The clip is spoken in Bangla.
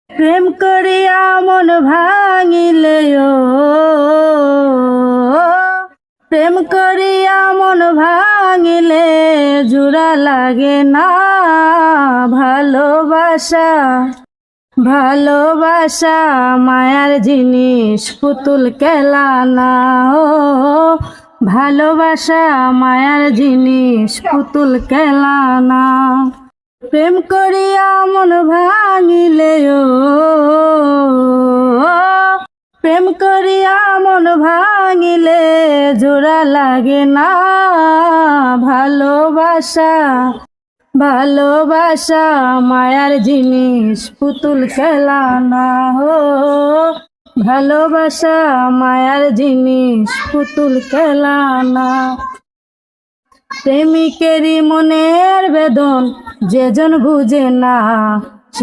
প্রেম করিয়া মন ভাঙিলে ও প্রেম করিয়া মন ভাঙিলে জোড়া লাগে না। ভালোবাসা ভালোবাসা মায়ার জিনিস, পুতুল খেলা না। ও ভালোবাসা মায়ার জিনিস, পুতুল খেলা না। প্রেম করিয়া মন ভাঙিলে ও প্রেম করিয়া মন ভাঙিলে জোড়া লাগে না। ভালোবাসা ভালোবাসা মায়ার জিনিস, পুতুল খেলা না। ও ভালোবাসা মায়ার জিনিস, পুতুল খেলা না। প্রেমিকেরই মনের বেদন যেজন বুঝে না,